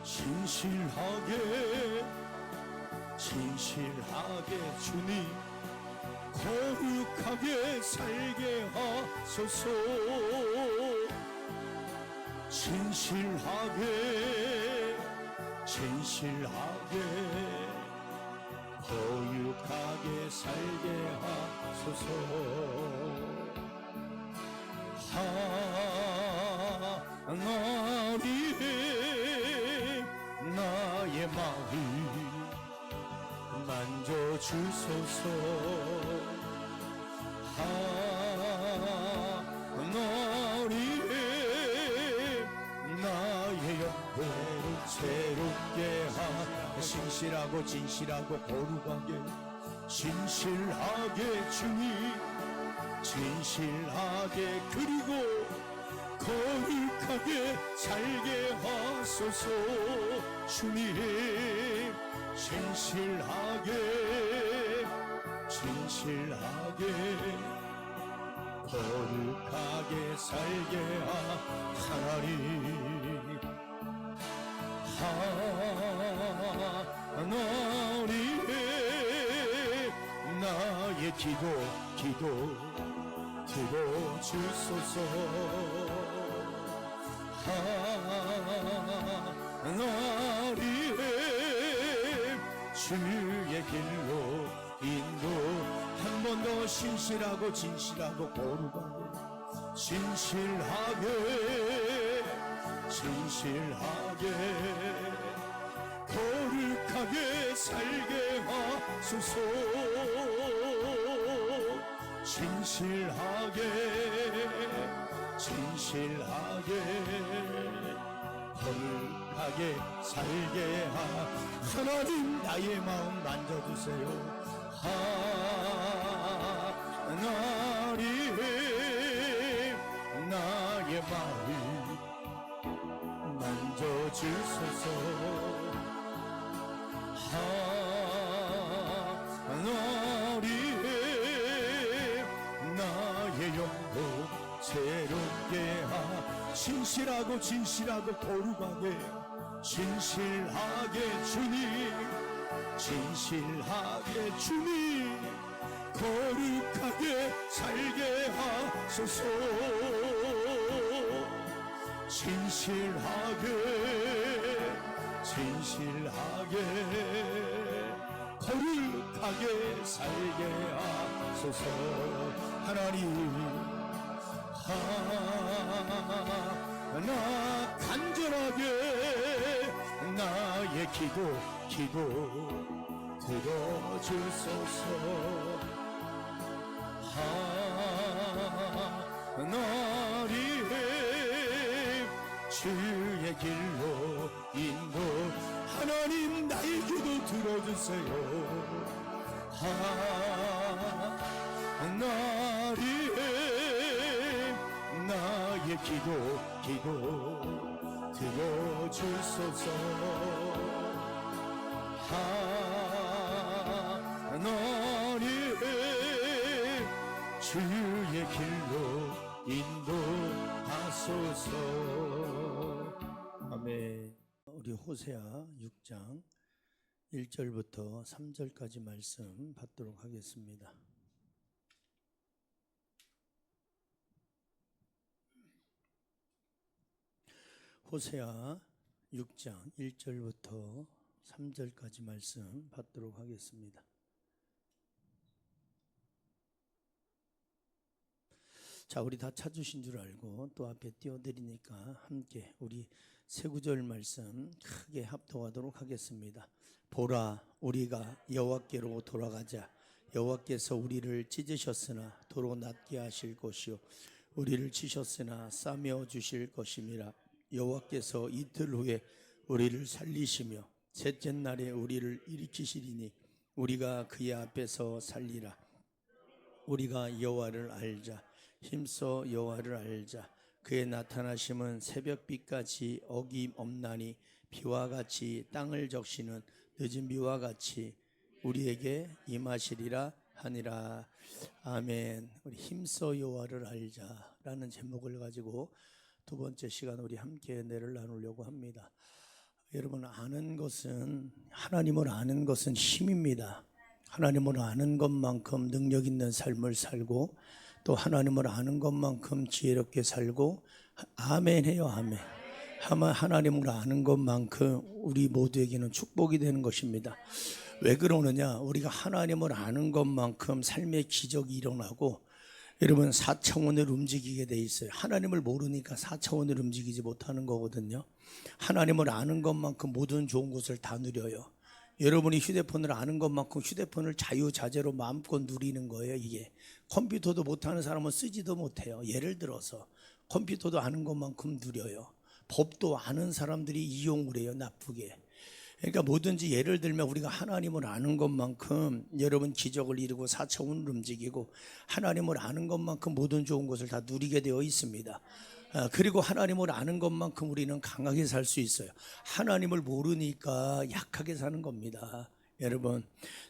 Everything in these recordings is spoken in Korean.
진실하게 주님 거룩하게 살게 하소서. 진실하게 거룩하게 살게 하소서. 하나님 나의 마음 만져주소서. 하나님 나의 영혼 새롭게 하소서. 진실하고 거룩하게 진실하게 주님 진실하게 그리고 거룩하게 살게 하소서. 주님 진실하게 거룩하게 살게 하나님. 하나님 나의 기도 들어주소서. 하나님 주의 길로 인도. 한 번 더 진실하고 거룩하게 진실하게 거룩하게 살게 하소서. 진실하게 거룩하게 살게 하나님 나의 마음 만져주세요. 하나님 나의 마음 만져주소서. 하나님 나의 영혼 새롭게 진실하고 거룩하게 진실하게 주님 거룩하게 살게 하소서. 진실하게 거룩하게 살게 하소서. 하나님 나 간절하게 나의 기도 들어주소서. 하나님 주의 길로 인도. 하나님 나의 기도 들어주세요. 하나님 나의 기도 들어주소서. 하나님 주의 길로 인도하소서. 아멘. 우리 호세아 6장 1절부터 3절까지 말씀 받도록 하겠습니다. 호세아 6장 1절부터 3절까지 말씀 받도록 하겠습니다. 자, 우리 다 찾으신 줄 알고 또 앞에 띄워드리니까 함께 우리 세 구절 말씀 크게 합독하도록 하겠습니다. 보라, 우리가 여호와께로 돌아가자. 여호와께서 우리를 찢으셨으나 도로 낫게 하실 것이요 우리를 치셨으나 싸매어 주실 것임이라. 여호와께서 이틀 후에 우리를 살리시며 셋째 날에 우리를 일으키시리니 우리가 그의 앞에서 살리라. 우리가 여호와를 알자. 힘써 여호와를 알자. 그의 나타나심은 새벽빛같이 어김없나니 비와 같이 땅을 적시는 늦은 비와 같이 우리에게 임하시리라 하니라. 아멘. 우리 힘써 여호와를 알자라는 제목을 가지고 두 번째 시간 우리 함께 은혜를 나누려고 합니다. 여러분, 하나님을 아는 것은 힘입니다. 하나님을 아는 것만큼 능력 있는 삶을 살고, 또 하나님을 아는 것만큼 지혜롭게 살고, 아멘 해요. 아멘. 하나님을 아는 것만큼 우리 모두에게는 축복이 되는 것입니다. 왜 그러느냐? 우리가 하나님을 아는 것만큼 삶의 기적이 일어나고, 여러분, 4차원을 움직이게 돼 있어요. 하나님을 모르니까 4차원을 움직이지 못하는 거거든요. 하나님을 아는 것만큼 모든 좋은 것을 다 누려요. 여러분이 휴대폰을 아는 것만큼 휴대폰을 자유자재로 마음껏 누리는 거예요. 이게 컴퓨터도 못하는 사람은 쓰지도 못해요. 예를 들어서 컴퓨터도 아는 것만큼 누려요. 법도 아는 사람들이 이용을 해요, 나쁘게. 그러니까 뭐든지 예를 들면 우리가 하나님을 아는 것만큼 여러분 기적을 이루고 4차원을 움직이고, 하나님을 아는 것만큼 모든 좋은 것을 다 누리게 되어 있습니다. 그리고 하나님을 아는 것만큼 우리는 강하게 살 수 있어요. 하나님을 모르니까 약하게 사는 겁니다. 여러분,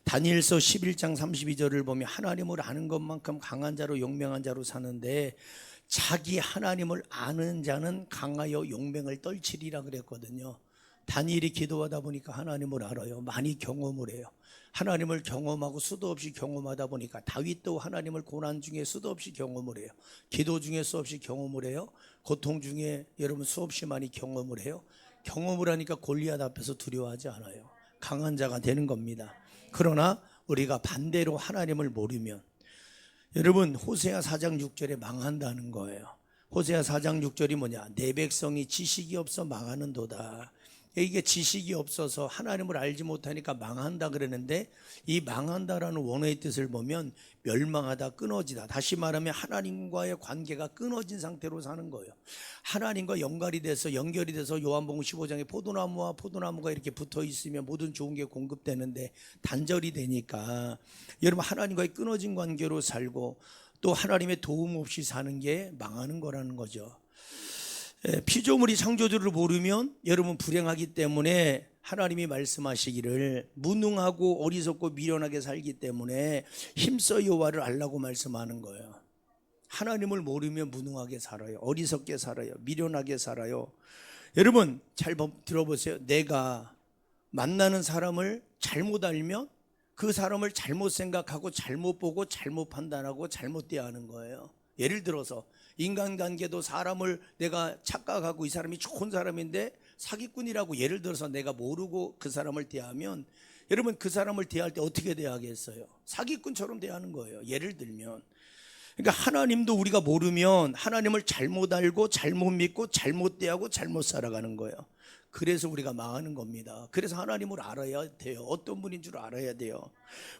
다니엘서 11장 32절을 보면 하나님을 아는 것만큼 강한 자로 용맹한 자로 사는데, 자기 하나님을 아는 자는 강하여 용맹을 떨치리라 그랬거든요. 다니엘이 기도하다 보니까 하나님을 알아요. 많이 경험을 해요. 하나님을 경험하고 수도 없이 경험하다 보니까, 다윗도 하나님을 고난 중에 수도 없이 경험을 해요. 기도 중에 수없이 경험을 해요. 고통 중에 여러분 수없이 많이 경험을 해요. 경험을 하니까 골리앗 앞에서 두려워하지 않아요. 강한 자가 되는 겁니다. 그러나 우리가 반대로 하나님을 모르면, 여러분, 호세아 4장 6절에 망한다는 거예요. 호세아 4장 6절이 뭐냐? 내 백성이 지식이 없어 망하는도다. 이게 지식이 없어서 하나님을 알지 못하니까 망한다 그러는데, 이 망한다라는 원어의 뜻을 보면 멸망하다, 끊어지다. 다시 말하면 하나님과의 관계가 끊어진 상태로 사는 거예요. 하나님과 연결이 돼서 요한복음 15장에 포도나무와 포도나무가 이렇게 붙어 있으면 모든 좋은 게 공급되는데, 단절이 되니까 여러분 하나님과의 끊어진 관계로 살고, 또 하나님의 도움 없이 사는 게 망하는 거라는 거죠. 피조물이 창조주를 모르면 여러분 불행하기 때문에, 하나님이 말씀하시기를 무능하고 어리석고 미련하게 살기 때문에 힘써 여호와를 알라고 말씀하는 거예요. 하나님을 모르면 무능하게 살아요. 어리석게 살아요. 미련하게 살아요. 여러분 잘 들어보세요. 내가 만나는 사람을 잘못 알면 그 사람을 잘못 생각하고 잘못 보고 잘못 판단하고 잘못 대하는 거예요. 예를 들어서 인간관계도 사람을 내가 착각하고 이 사람이 좋은 사람인데 사기꾼이라고 예를 들어서 내가 모르고 그 사람을 대하면, 여러분 그 사람을 대할 때 어떻게 대하겠어요? 사기꾼처럼 대하는 거예요. 예를 들면. 그러니까 하나님도 우리가 모르면 하나님을 잘못 알고 잘못 믿고 잘못 대하고 잘못 살아가는 거예요. 그래서 우리가 망하는 겁니다. 그래서 하나님을 알아야 돼요. 어떤 분인 줄 알아야 돼요.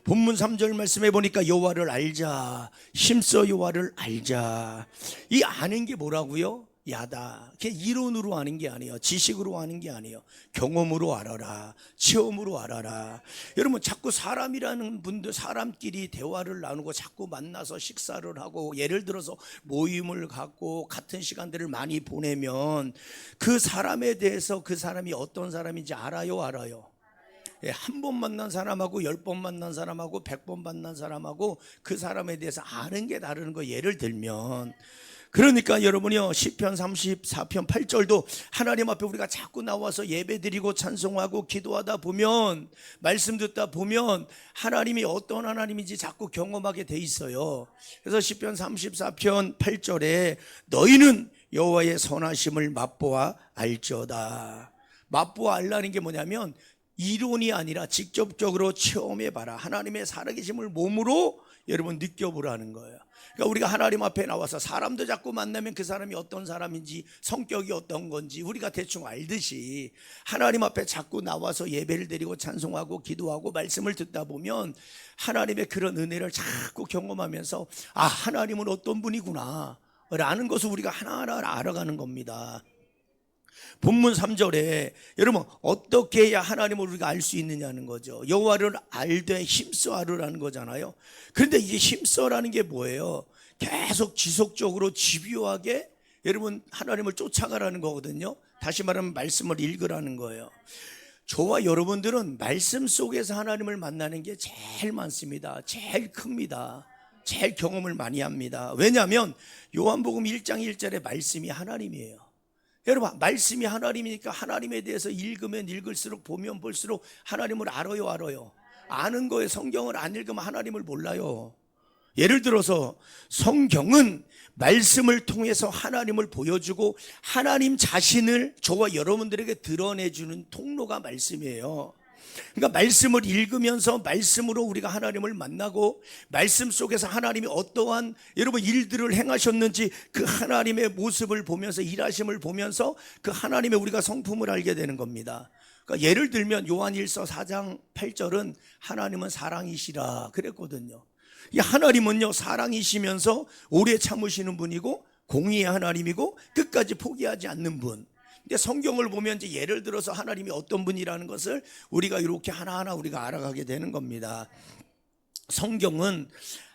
본문 3절 말씀해 보니까 여호와를 알자, 힘써 여호와를 알자. 이 아는 게 뭐라고요? 야다. 그냥 이론으로 아는 게 아니에요. 지식으로 아는 게 아니에요. 경험으로 알아라. 체험으로 알아라. 여러분 자꾸 사람이라는 분들, 사람끼리 대화를 나누고 자꾸 만나서 식사를 하고, 예를 들어서 모임을 갖고 같은 시간들을 많이 보내면 그 사람에 대해서 그 사람이 어떤 사람인지 알아요? 한 번 만난 사람하고 10번 만난 사람하고 100번 만난 사람하고 그 사람에 대해서 아는 게 다른 거. 예를 들면, 그러니까 여러분이요, 시편 34편 8절도 하나님 앞에 우리가 자꾸 나와서 예배드리고 찬송하고 기도하다 보면, 말씀 듣다 보면 하나님이 어떤 하나님인지 자꾸 경험하게 돼 있어요. 그래서 시편 34편 8절에 너희는 여호와의 선하심을 맛보아 알지어다. 맛보아 알라는 게 뭐냐면 이론이 아니라 직접적으로 체험해봐라. 하나님의 살아계심을 몸으로 여러분 느껴보라는 거예요. 그러니까 우리가 하나님 앞에 나와서 사람도 자꾸 만나면 그 사람이 어떤 사람인지, 성격이 어떤 건지 우리가 대충 알듯이, 하나님 앞에 자꾸 나와서 예배를 드리고 찬송하고 기도하고 말씀을 듣다 보면 하나님의 그런 은혜를 자꾸 경험하면서, 아, 하나님은 어떤 분이구나 라는 것을 우리가 하나하나 알아가는 겁니다. 본문 3절에 여러분 어떻게 해야 하나님을 우리가 알 수 있느냐는 거죠. 여호와를 알되 힘써 알으라는 거잖아요. 그런데 이게 힘써라는 게 뭐예요? 계속 지속적으로 집요하게 여러분 하나님을 쫓아가라는 거거든요. 다시 말하면 말씀을 읽으라는 거예요. 저와 여러분들은 말씀 속에서 하나님을 만나는 게 제일 많습니다. 제일 큽니다. 제일 경험을 많이 합니다. 왜냐하면 요한복음 1장 1절의 말씀이 하나님이에요. 여러분, 말씀이 하나님이니까 하나님에 대해서 읽으면 읽을수록, 보면 볼수록 하나님을 알아요. 아는 거에 성경을 안 읽으면 하나님을 몰라요. 예를 들어서 성경은 말씀을 통해서 하나님을 보여주고 하나님 자신을 저와 여러분들에게 드러내주는 통로가 말씀이에요. 그러니까 말씀을 읽으면서 말씀으로 우리가 하나님을 만나고, 말씀 속에서 하나님이 어떠한 여러분 일들을 행하셨는지 그 하나님의 모습을 보면서, 일하심을 보면서 그 하나님의 우리가 성품을 알게 되는 겁니다. 그러니까 예를 들면 요한일서 4장 8절은 하나님은 사랑이시라 그랬거든요. 이 하나님은요, 사랑이시면서 오래 참으시는 분이고 공의의 하나님이고 끝까지 포기하지 않는 분. 근데 성경을 보면 이제 예를 들어서 하나님이 어떤 분이라는 것을 우리가 이렇게 하나하나 우리가 알아가게 되는 겁니다. 성경은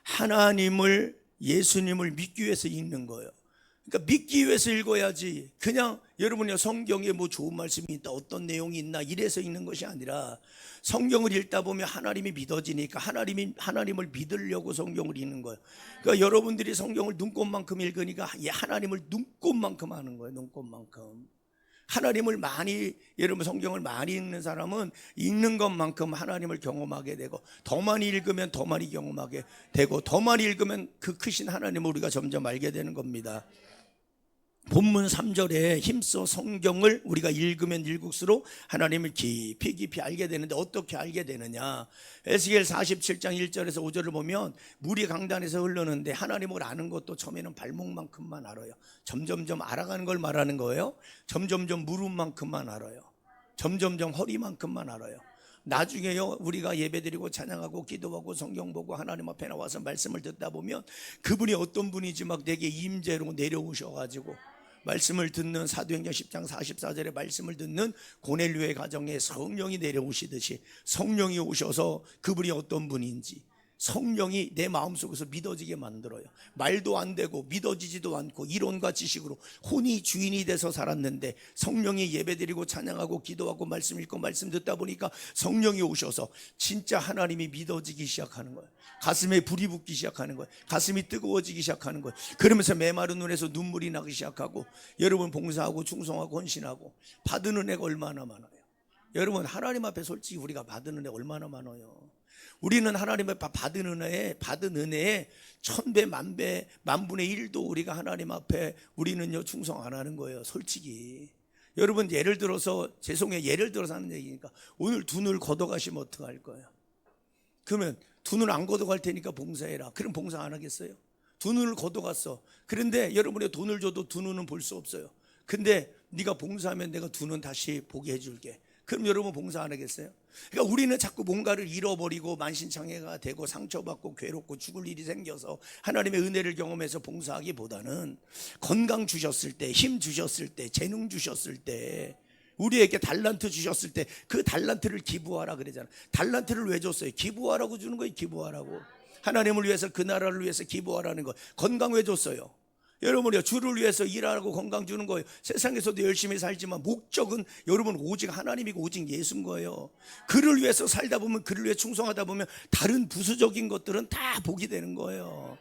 하나님을, 예수님을 믿기 위해서 읽는 거예요. 그러니까 믿기 위해서 읽어야지, 그냥 여러분이 성경에 뭐 좋은 말씀이 있다, 어떤 내용이 있나 이래서 읽는 것이 아니라, 성경을 읽다 보면 하나님이 믿어지니까 하나님을 믿으려고 성경을 읽는 거예요. 그러니까 여러분들이 성경을 눈꽃만큼 읽으니까 하나님을 눈꽃만큼 하는 거예요. 눈꽃만큼. 하나님을 많이, 여러분 성경을 많이 읽는 사람은 읽는 것만큼 하나님을 경험하게 되고, 더 많이 읽으면 더 많이 경험하게 되고, 더 많이 읽으면 그 크신 하나님을 우리가 점점 알게 되는 겁니다. 본문 3절에 힘써 성경을 우리가 읽으면 읽을수록 하나님을 깊이 알게 되는데, 어떻게 알게 되느냐? 에스겔 47장 1절에서 5절을 보면 물이 강단에서 흐르는데 하나님을 아는 것도 처음에는 발목만큼만 알아요. 점점점 알아가는 걸 말하는 거예요. 점점점 무릎만큼만 알아요. 점점점 허리만큼만 알아요. 나중에요, 우리가 예배드리고 찬양하고 기도하고 성경 보고 하나님 앞에 나와서 말씀을 듣다 보면 그분이 어떤 분인지 막 내게 임재로 내려오셔가지고, 말씀을 듣는, 사도행전 10장 44절에 말씀을 듣는 고넬료의 가정에 성령이 내려오시듯이 성령이 오셔서 그분이 어떤 분인지 성령이 내 마음속에서 믿어지게 만들어요. 말도 안 되고 믿어지지도 않고 이론과 지식으로 혼이 주인이 돼서 살았는데, 성령이 예배드리고 찬양하고 기도하고 말씀 읽고 말씀 듣다 보니까 성령이 오셔서 진짜 하나님이 믿어지기 시작하는 거예요. 가슴에 불이 붙기 시작하는 거예요. 가슴이 뜨거워지기 시작하는 거예요. 그러면서 메마른 눈에서 눈물이 나기 시작하고, 여러분 봉사하고 충성하고 헌신하고, 받은 은혜가 얼마나 많아요. 여러분 하나님 앞에 솔직히 우리가 받은 은혜 얼마나 많아요. 우리는 하나님 앞에 받은 은혜에 1000배, 만배, 만분의 1도 우리가 하나님 앞에 우리는요 충성 안 하는 거예요. 솔직히. 여러분 예를 들어서, 죄송해요, 예를 들어서 하는 얘기니까, 오늘 돈을 걷어가시면 어떡할 거예요? 그러면 돈을 안 걷어갈 테니까 봉사해라. 그럼 봉사 안 하겠어요? 두 눈을 걷어갔어. 그런데 여러분이 돈을 줘도 두 눈은 볼 수 없어요. 근데 네가 봉사하면 내가 두 눈 다시 보게 해줄게. 그럼 여러분 봉사 안 하겠어요? 그러니까 우리는 자꾸 뭔가를 잃어버리고 만신창이가 되고 상처받고 괴롭고 죽을 일이 생겨서 하나님의 은혜를 경험해서 봉사하기보다는, 건강 주셨을 때, 힘 주셨을 때, 재능 주셨을 때, 우리에게 달란트 주셨을 때 그 달란트를 기부하라 그러잖아. 달란트를 왜 줬어요? 기부하라고 주는 거예요. 기부하라고. 하나님을 위해서, 그 나라를 위해서 기부하라는 거. 건강 왜 줬어요? 여러분이요, 주를 위해서 일하고 건강 주는 거예요. 세상에서도 열심히 살지만 목적은 여러분 오직 하나님이고 오직 예수인 거예요. 그를 위해서 살다 보면, 그를 위해 충성하다 보면 다른 부수적인 것들은 다 복이 되는 거예요.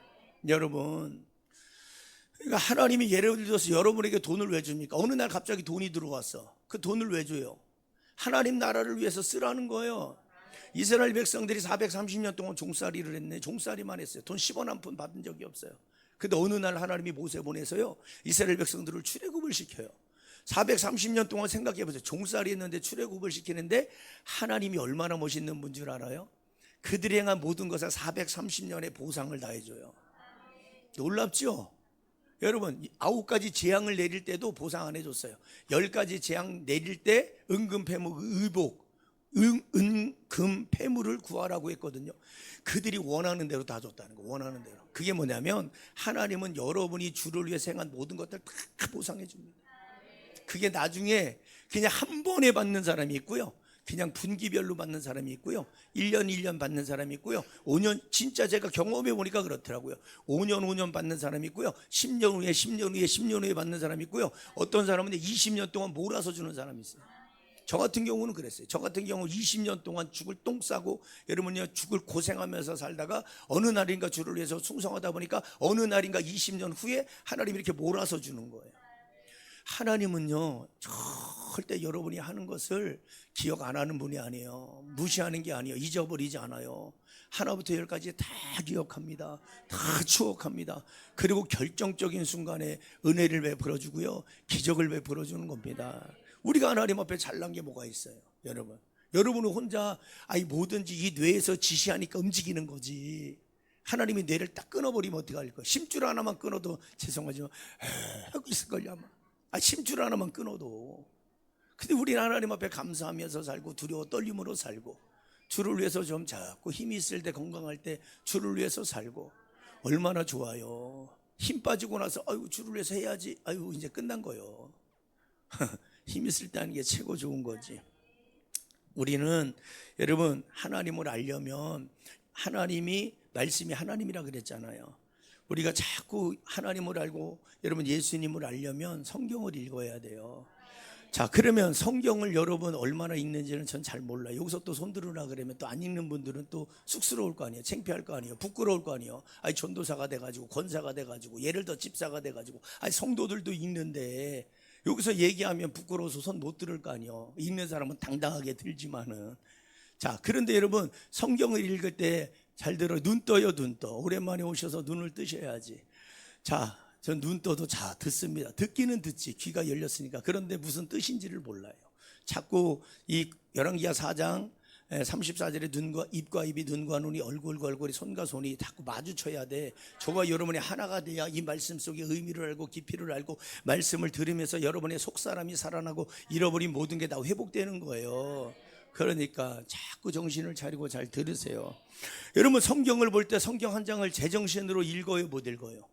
여러분, 그러니까 하나님이 예를 들어서 여러분에게 돈을 왜 줍니까? 어느 날 갑자기 돈이 들어왔어. 그 돈을 왜 줘요? 하나님 나라를 위해서 쓰라는 거예요. 이스라엘 백성들이 430년 동안 종살이를 했네. 종살이만 했어요. 돈 10원 한 푼 받은 적이 없어요. 근데 어느 날 하나님이 모세 보내서요, 이스라엘 백성들을 출애굽을 시켜요. 430년 동안 생각해 보세요. 종살이 했는데 출애굽을 시키는데, 하나님이 얼마나 멋있는 분인 줄 알아요? 그들이 행한 모든 것을 430년의 보상을 다 해줘요. 놀랍죠? 여러분, 9가지 재앙을 내릴 때도 보상 안 해줬어요. 10가지 재앙 내릴 때 은금 패물, 의복, 은금 패물을 구하라고 했거든요. 그들이 원하는 대로 다 줬다는 거. 원하는 대로. 그게 뭐냐면, 하나님은 여러분이 주를 위해 행한 모든 것들 다 보상해 줍니다. 그게 나중에 그냥 한 번에 받는 사람이 있고요, 그냥 분기별로 받는 사람이 있고요, 1년 받는 사람이 있고요, 5년, 진짜 제가 경험해 보니까 그렇더라고요. 5년 받는 사람이 있고요, 10년 후에 받는 사람이 있고요, 어떤 사람은 20년 동안 몰아서 주는 사람이 있어요. 저 같은 경우는 그랬어요. 저 같은 경우 20년 동안 죽을 똥 싸고, 여러분요, 죽을 고생하면서 살다가 어느 날인가 주를 위해서 충성하다 보니까 어느 날인가 20년 후에 하나님이 이렇게 몰아서 주는 거예요. 하나님은요 절대 여러분이 하는 것을 기억 안 하는 분이 아니에요. 무시하는 게 아니에요. 잊어버리지 않아요. 하나부터 열까지 다 기억합니다. 다 추억합니다. 그리고 결정적인 순간에 은혜를 베풀어 주고요, 기적을 베풀어 주는 겁니다. 우리가 하나님 앞에 잘난 게 뭐가 있어요? 여러분은 혼자 뭐든지 이 뇌에서 지시하니까 움직이는 거지. 하나님이 뇌를 딱 끊어버리면 어떻게 할 거야? 심줄 하나만 끊어도 죄송하지만 하고 있을걸요 아마. 심줄 하나만 끊어도. 근데 우리는 하나님 앞에 감사하면서 살고 두려워 떨림으로 살고, 주를 위해서 좀 자꾸 힘이 있을 때, 건강할 때 주를 위해서 살고, 얼마나 좋아요. 힘 빠지고 나서 주를 위해서 해야지, 이제 끝난 거요. 힘 있을 때 하는 게 최고 좋은 거지. 우리는 여러분 하나님을 알려면, 하나님이 말씀이 하나님이라 그랬잖아요. 우리가 자꾸 하나님을 알고 여러분 예수님을 알려면 성경을 읽어야 돼요. 자, 그러면 성경을 여러분 얼마나 읽는지는 전 잘 몰라요. 여기서 또 손들으라 그러면 또 안 읽는 분들은 또 쑥스러울 거 아니에요. 창피할 거 아니에요. 부끄러울 거 아니에요. 전도사가 돼가지고, 권사가 돼가지고, 예를 들어 집사가 돼가지고, 성도들도 읽는데 여기서 얘기하면 부끄러워서 손 못 들을 거 아니에요. 읽는 사람은 당당하게 들지만은. 자, 그런데 여러분 성경을 읽을 때 잘 들어요. 눈 떠요, 눈 떠. 오랜만에 오셔서 눈을 뜨셔야지. 자, 전 눈 떠도 듣습니다. 듣기는 듣지, 귀가 열렸으니까. 그런데 무슨 뜻인지를 몰라요. 자꾸 이 열왕기하 4장 34절에 눈과 입과 입이, 눈과 눈이, 얼굴과 얼굴이, 손과 손이 자꾸 마주쳐야 돼. 저와 여러분이 하나가 돼야 이 말씀 속의 의미를 알고 깊이를 알고, 말씀을 들으면서 여러분의 속사람이 살아나고 잃어버린 모든 게 다 회복되는 거예요. 그러니까 자꾸 정신을 차리고 잘 들으세요. 여러분 성경을 볼 때 성경 한 장을 제정신으로 읽어요, 못 읽어요?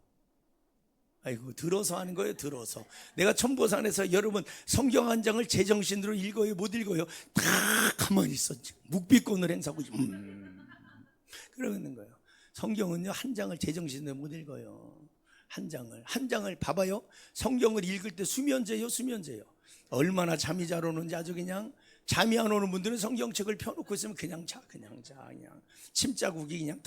들어서 하는 거예요. 들어서. 내가 천보산에서 여러분 성경 한 장을 제정신으로 읽어요, 못 읽어요? 다 가만히 있었죠. 묵비권을 행사하고 그러는 거예요. 성경은요 한 장을 제정신으로 못 읽어요. 한 장을 봐봐요. 성경을 읽을 때 수면제요. 얼마나 잠이 잘 오는지. 아주 그냥 잠이 안 오는 분들은 성경책을 펴놓고 있으면 그냥 침자국이 그냥.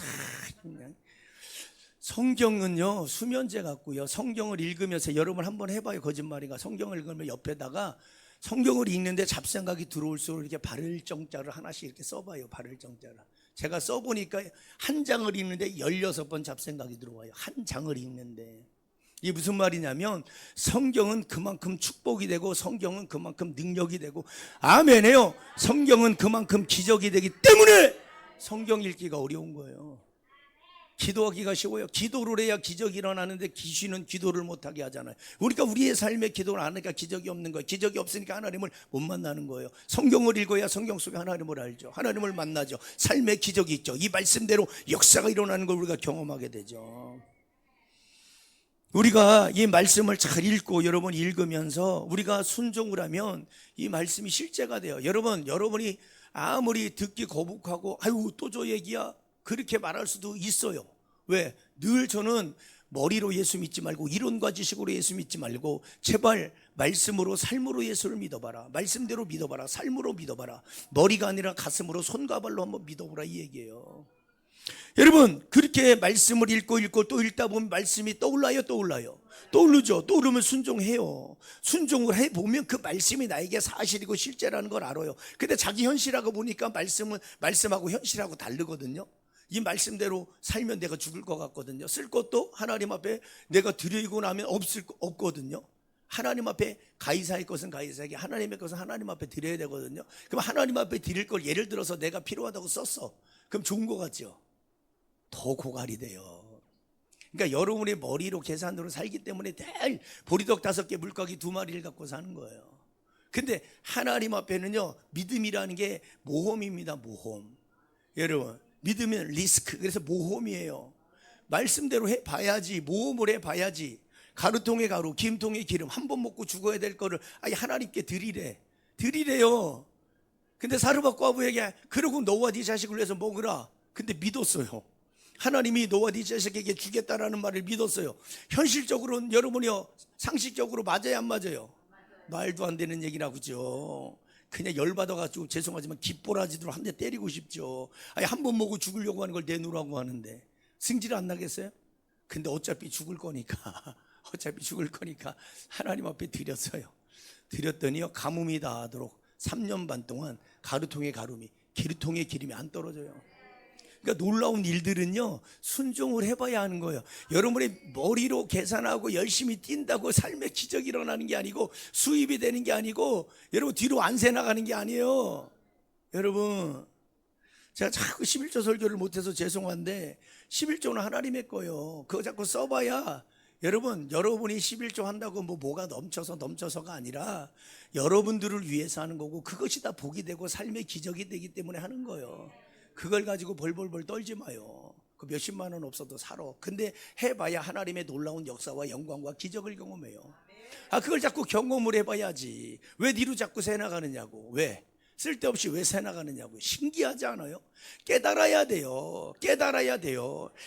성경은요 수면제 같고요. 성경을 읽으면서 여러분 한번 해봐요. 거짓말인가? 성경을 읽으면 옆에다가 성경을 읽는데 잡생각이 들어올수록 이렇게 발을 정자를 하나씩 이렇게 써봐요. 발을 정자를. 제가 써보니까 한 장을 읽는데 16번 잡생각이 들어와요. 한 장을 읽는데. 이게 무슨 말이냐면 성경은 그만큼 축복이 되고, 성경은 그만큼 능력이 되고, 아멘해요. 성경은 그만큼 기적이 되기 때문에 성경 읽기가 어려운 거예요. 기도하기가 쉬워요. 기도를 해야 기적이 일어나는데 귀신은 기도를 못하게 하잖아요. 우리가 우리의 삶에 기도를 안 하니까 기적이 없는 거예요. 기적이 없으니까 하나님을 못 만나는 거예요. 성경을 읽어야 성경 속에 하나님을 알죠. 하나님을 만나죠. 삶의 기적이 있죠. 이 말씀대로 역사가 일어나는 걸 우리가 경험하게 되죠. 우리가 이 말씀을 잘 읽고 여러분 읽으면서 우리가 순종을 하면 이 말씀이 실제가 돼요. 여러분이 아무리 듣기 거북하고 또 저 얘기야 그렇게 말할 수도 있어요. 왜? 늘 저는 머리로 예수 믿지 말고 이론과 지식으로 예수 믿지 말고 제발 말씀으로, 삶으로 예수를 믿어봐라. 말씀대로 믿어봐라. 삶으로 믿어봐라. 머리가 아니라 가슴으로, 손과 발로 한번 믿어보라, 이 얘기예요. 여러분 그렇게 말씀을 읽고 또 읽다 보면 말씀이 떠올라요. 떠오르죠. 떠오르면 순종해요. 순종을 해보면 그 말씀이 나에게 사실이고 실제라는 걸 알아요. 근데 자기 현실하고 보니까 말씀하고 현실하고 다르거든요. 이 말씀대로 살면 내가 죽을 것 같거든요. 쓸 것도 하나님 앞에 내가 드리고 나면 없거든요. 하나님 앞에 가이사의 것은 가이사에게, 하나님의 것은 하나님 앞에 드려야 되거든요. 그럼 하나님 앞에 드릴 걸 예를 들어서 내가 필요하다고 썼어. 그럼 좋은 것 같죠? 더 고갈이 돼요. 그러니까 여러분의 머리로 계산으로 살기 때문에 늘 보리떡 5개 물고기 2마리를 갖고 사는 거예요. 근데 하나님 앞에는요 믿음이라는 게 모험입니다. 모험. 여러분 믿으면 리스크, 그래서 모험이에요. 말씀대로 해봐야지, 모험을 해봐야지. 가루통에 가루, 김통에 기름, 한 번 먹고 죽어야 될 거를 하나님께 드리래요. 근데 사르밧 과부에게 그러고 너와 네 자식을 위해서 먹으라. 근데 믿었어요. 하나님이 너와 네 자식에게 주겠다라는 말을 믿었어요. 현실적으로는 여러분이요 상식적으로 맞아요, 안 맞아요? 말도 안 되는 얘기라고죠. 그냥 열받아가지고 죄송하지만 깃보라지로 한 대 때리고 싶죠. 한 번 먹고 죽으려고 하는 걸 내놓으라고 하는데 승질 안 나겠어요? 근데 어차피 죽을 거니까 어차피 죽을 거니까 하나님 앞에 드렸어요. 드렸더니요, 가뭄이 다하도록 3년 반 동안 가루통에 가름이, 기름통에 기름이 안 떨어져요. 그러니까 놀라운 일들은요, 순종을 해봐야 하는 거예요. 여러분의 머리로 계산하고 열심히 뛴다고 삶의 기적이 일어나는 게 아니고, 수입이 되는 게 아니고, 여러분 뒤로 안 새 나가는 게 아니에요. 여러분, 제가 자꾸 11조 설교를 못해서 죄송한데 11조는 하나님의 거예요. 그거 자꾸 써봐야, 여러분이 11조 한다고 뭐가 넘쳐서가 아니라 여러분들을 위해서 하는 거고, 그것이 다 복이 되고 삶의 기적이 되기 때문에 하는 거예요. 그걸 가지고 벌벌벌 떨지 마요. 그 몇십만 원 없어도 살아. 근데 해봐야 하나님의 놀라운 역사와 영광과 기적을 경험해요. 그걸 자꾸 경험을 해봐야지. 왜 뒤로 자꾸 새 나가느냐고. 왜? 쓸데없이 왜 새 나가느냐고. 신기하지 않아요? 깨달아야 돼요.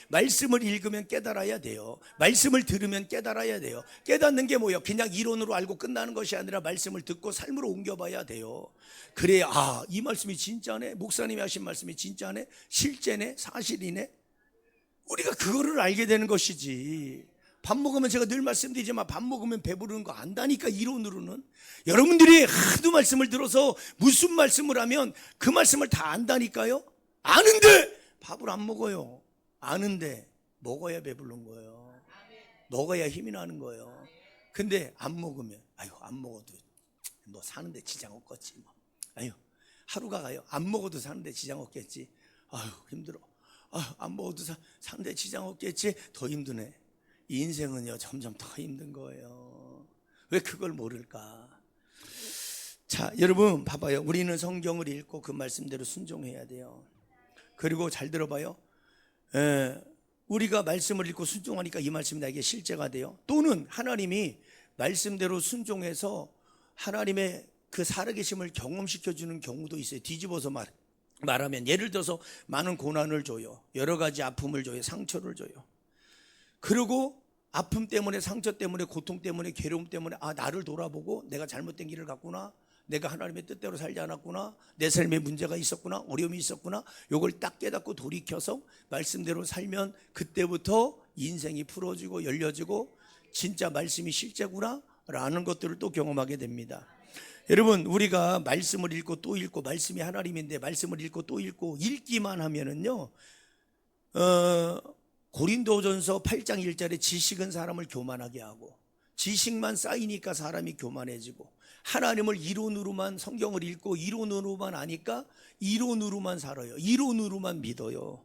말씀을 읽으면 깨달아야 돼요. 말씀을 들으면 깨달아야 돼요. 깨닫는 게 뭐예요? 그냥 이론으로 알고 끝나는 것이 아니라 말씀을 듣고 삶으로 옮겨봐야 돼요. 그래야 이 말씀이 진짜네, 목사님이 하신 말씀이 진짜네, 실제네, 사실이네, 우리가 그거를 알게 되는 것이지. 밥 먹으면, 제가 늘 말씀드리지만 밥 먹으면 배부르는 거 안다니까, 이론으로는. 여러분들이 하도 말씀을 들어서 무슨 말씀을 하면 그 말씀을 다 안다니까요. 아는데 밥을 안 먹어요. 아는데 먹어야 배부른 거예요. 먹어야 힘이 나는 거예요. 근데 안 먹으면 안 먹어도 뭐 사는데 지장 없겠지 뭐. 하루가 가요. 안 먹어도 사는데 지장 없겠지. 힘들어. 안 먹어도 사는데 지장 없겠지. 더 힘드네. 이 인생은요, 점점 더 힘든 거예요. 왜 그걸 모를까? 자, 여러분 봐봐요. 우리는 성경을 읽고 그 말씀대로 순종해야 돼요. 그리고 잘 들어봐요. 우리가 말씀을 읽고 순종하니까 이 말씀이 나에게 실제가 돼요. 또는 하나님이 말씀대로 순종해서 하나님의 그 살아계심을 경험시켜주는 경우도 있어요. 뒤집어서 말하면, 예를 들어서 많은 고난을 줘요. 여러 가지 아픔을 줘요. 상처를 줘요. 그리고 아픔 때문에, 상처 때문에, 고통 때문에, 괴로움 때문에 나를 돌아보고 내가 잘못된 길을 갔구나, 내가 하나님의 뜻대로 살지 않았구나, 내 삶에 문제가 있었구나, 어려움이 있었구나, 요걸 딱 깨닫고 돌이켜서 말씀대로 살면 그때부터 인생이 풀어지고 열려지고 진짜 말씀이 실제구나 라는 것들을 또 경험하게 됩니다. 여러분, 우리가 말씀을 읽고 또 읽고, 말씀이 하나님인데 말씀을 읽고 또 읽고 읽기만 하면은요, 고린도전서 8장 1절에 지식은 사람을 교만하게 하고, 지식만 쌓이니까 사람이 교만해지고, 하나님을 이론으로만, 성경을 읽고 이론으로만 아니까 이론으로만 살아요. 이론으로만 믿어요.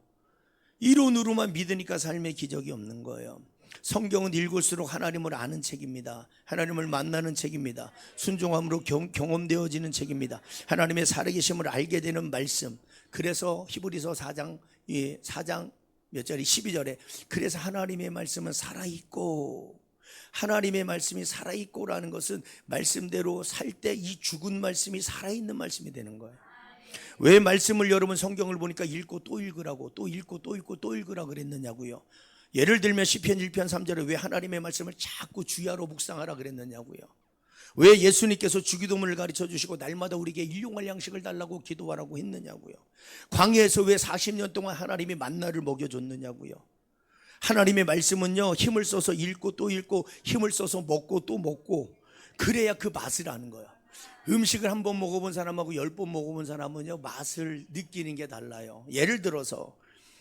이론으로만 믿으니까 삶의 기적이 없는 거예요. 성경은 읽을수록 하나님을 아는 책입니다. 하나님을 만나는 책입니다. 순종함으로 경험되어지는 책입니다. 하나님의 살아계심을 알게 되는 말씀. 그래서 히브리서 4장 몇 절이 12절에 그래서 하나님의 말씀은 살아있고, 하나님의 말씀이 살아있고라는 것은 말씀대로 살 때 이 죽은 말씀이 살아있는 말씀이 되는 거예요. 왜 말씀을 여러분 성경을 보니까 읽고 또 읽으라고, 또 읽고 또 읽고 또 읽으라 그랬느냐고요. 예를 들면 시편 1편 3절에 왜 하나님의 말씀을 자꾸 주야로 묵상하라 그랬느냐고요. 왜 예수님께서 주기도문을 가르쳐 주시고 날마다 우리에게 일용할 양식을 달라고 기도하라고 했느냐고요. 광야에서 왜 40년 동안 하나님이 만나를 먹여줬느냐고요. 하나님의 말씀은요, 힘을 써서 읽고 또 읽고, 힘을 써서 먹고 또 먹고, 그래야 그 맛을 아는 거야. 음식을 한 번 먹어본 사람하고 10번 먹어본 사람은요, 맛을 느끼는 게 달라요. 예를 들어서,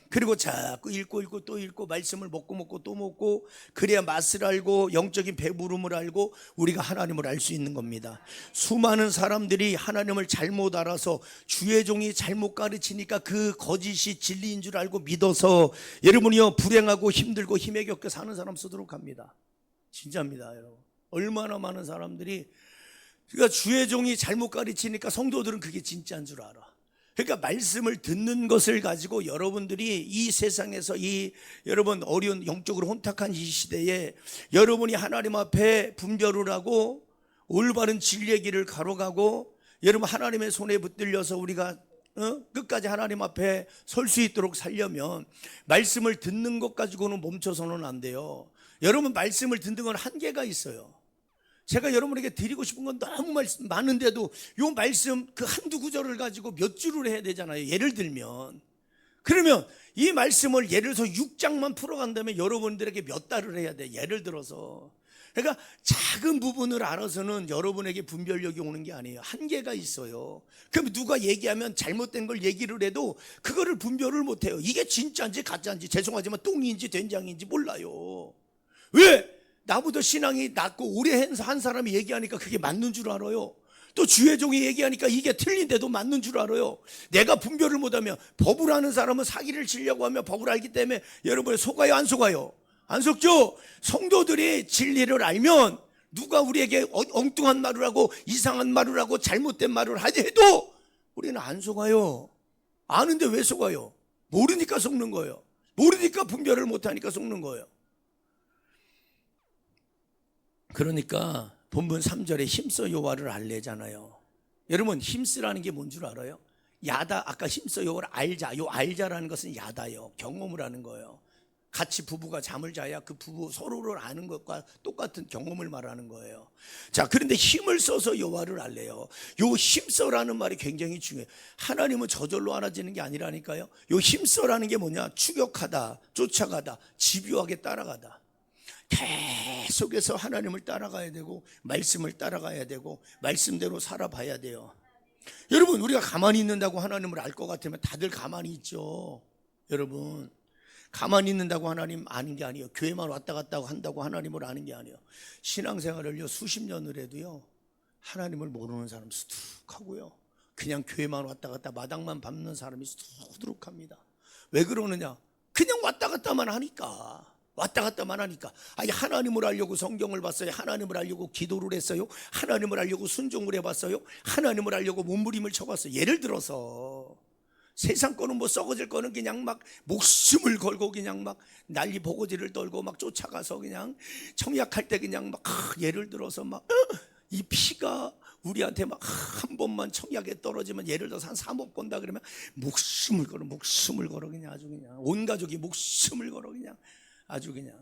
그리고 자꾸 읽고 또 읽고, 말씀을 먹고 또 먹고, 그래야 맛을 알고 영적인 배부름을 알고 우리가 하나님을 알 수 있는 겁니다. 수많은 사람들이 하나님을 잘못 알아서, 주의 종이 잘못 가르치니까 그 거짓이 진리인 줄 알고 믿어서 여러분이요, 불행하고 힘들고 힘에 겪여 사는 사람 쓰도록 합니다. 진짜입니다, 여러분. 얼마나 많은 사람들이, 그러니까 주의 종이 잘못 가르치니까 성도들은 그게 진짜인 줄 알아. 그러니까 말씀을 듣는 것을 가지고 여러분들이 이 세상에서, 여러분 어려운 영적으로 혼탁한 이 시대에 여러분이 하나님 앞에 분별을 하고 올바른 진리의 길을 가로가고, 여러분 하나님의 손에 붙들려서 우리가 끝까지 하나님 앞에 설 수 있도록 살려면 말씀을 듣는 것 가지고는 멈춰서는 안 돼요. 여러분, 말씀을 듣는 건 한계가 있어요. 제가 여러분에게 드리고 싶은 건 너무 많은데도 이 말씀 그 한두 구절을 가지고 몇 줄을 해야 되잖아요. 예를 들면 그러면 이 말씀을 예를 들어서 6장만 풀어간다면 여러분들에게 몇 달을 해야 돼. 예를 들어서. 그러니까 작은 부분을 알아서는 여러분에게 분별력이 오는 게 아니에요. 한계가 있어요. 그럼 누가 얘기하면 잘못된 걸 얘기를 해도 그거를 분별을 못해요. 이게 진짜인지 가짜인지, 죄송하지만 똥인지 된장인지 몰라요. 왜? 나보다 신앙이 낮고 오래 한 사람이 얘기하니까 그게 맞는 줄 알아요. 또 주의 종이 얘기하니까 이게 틀린데도 맞는 줄 알아요. 내가 분별을 못하면, 법을 아는 사람은 사기를 치려고 하면 법을 알기 때문에 여러분 속아요, 안 속아요? 안 속죠? 성도들이 진리를 알면 누가 우리에게 엉뚱한 말을 하고 이상한 말을 하고 잘못된 말을 해도 우리는 안 속아요. 아는데 왜 속아요? 모르니까 속는 거예요. 모르니까 분별을 못하니까 속는 거예요. 그러니까 본문 3절에 힘써 여호와를 알래잖아요. 여러분, 힘쓰라는 게 뭔 줄 알아요? 야다. 아까 힘써 여호와를 알자. 요 알자라는 것은 야다요. 경험을 하는 거예요. 같이 부부가 잠을 자야 그 부부 서로를 아는 것과 똑같은 경험을 말하는 거예요. 자, 그런데 힘을 써서 여호와를 알래요. 요 힘써라는 말이 굉장히 중요해요. 하나님은 저절로 알아지는 게 아니라니까요. 요 힘써라는 게 뭐냐? 추격하다, 쫓아가다, 집요하게 따라가다. 계속해서 하나님을 따라가야 되고 말씀을 따라가야 되고 말씀대로 살아봐야 돼요. 여러분, 우리가 가만히 있는다고 하나님을 알 것 같으면 다들 가만히 있죠. 여러분, 가만히 있는다고 하나님 아는 게 아니에요. 교회만 왔다 갔다 한다고 하나님을 아는 게 아니에요. 신앙생활을요 수십 년을 해도요 하나님을 모르는 사람 수두룩하고요, 그냥 교회만 왔다 갔다 마당만 밟는 사람이 수두룩합니다. 왜 그러느냐? 그냥 왔다 갔다만 하니까. 왔다 갔다만 하니까. 아니, 하나님을 알려고 성경을 봤어요? 하나님을 알려고 기도를 했어요? 하나님을 알려고 순종을 해봤어요? 하나님을 알려고 몸부림을 쳐봤어요? 예를 들어서 세상 거는 뭐 썩어질 거는 그냥 막 목숨을 걸고 그냥 막 난리 보고지를 떨고 막 쫓아가서 그냥 청약할 때 그냥 막 예를 들어서 막 이 피가 우리한테 막 한 번만 청약에 떨어지면 예를 들어서 한 3억 건다 그러면 목숨을 걸어 그냥 아주 그냥 온 가족이 목숨을 걸어 그냥 아주 그냥.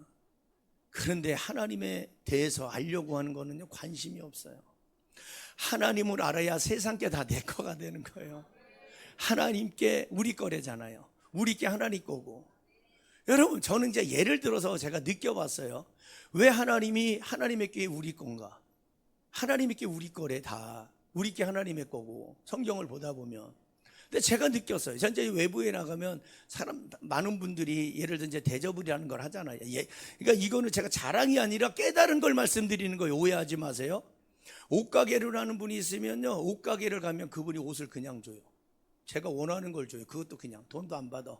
그런데 하나님에 대해서 알려고 하는 거는요 관심이 없어요. 하나님을 알아야 세상 게 다 내 거가 되는 거예요. 하나님께 우리 거래잖아요. 우리 게 하나님 거고. 여러분, 저는 이제 예를 들어서 제가 느껴봤어요. 왜 하나님이 하나님의 게 우리 건가? 하나님의 게 우리 거래. 다 우리 게 하나님의 거고. 성경을 보다 보면. 근데 제가 느꼈어요. 현재 외부에 나가면 많은 분들이 예를 들어 이제 대접이라는 걸 하잖아요. 그러니까 이거는 제가 자랑이 아니라 깨달은 걸 말씀드리는 거예요. 오해하지 마세요. 옷가게를 하는 분이 있으면요, 옷가게를 가면 그분이 옷을 그냥 줘요. 제가 원하는 걸 줘요. 그것도 그냥 돈도 안 받아.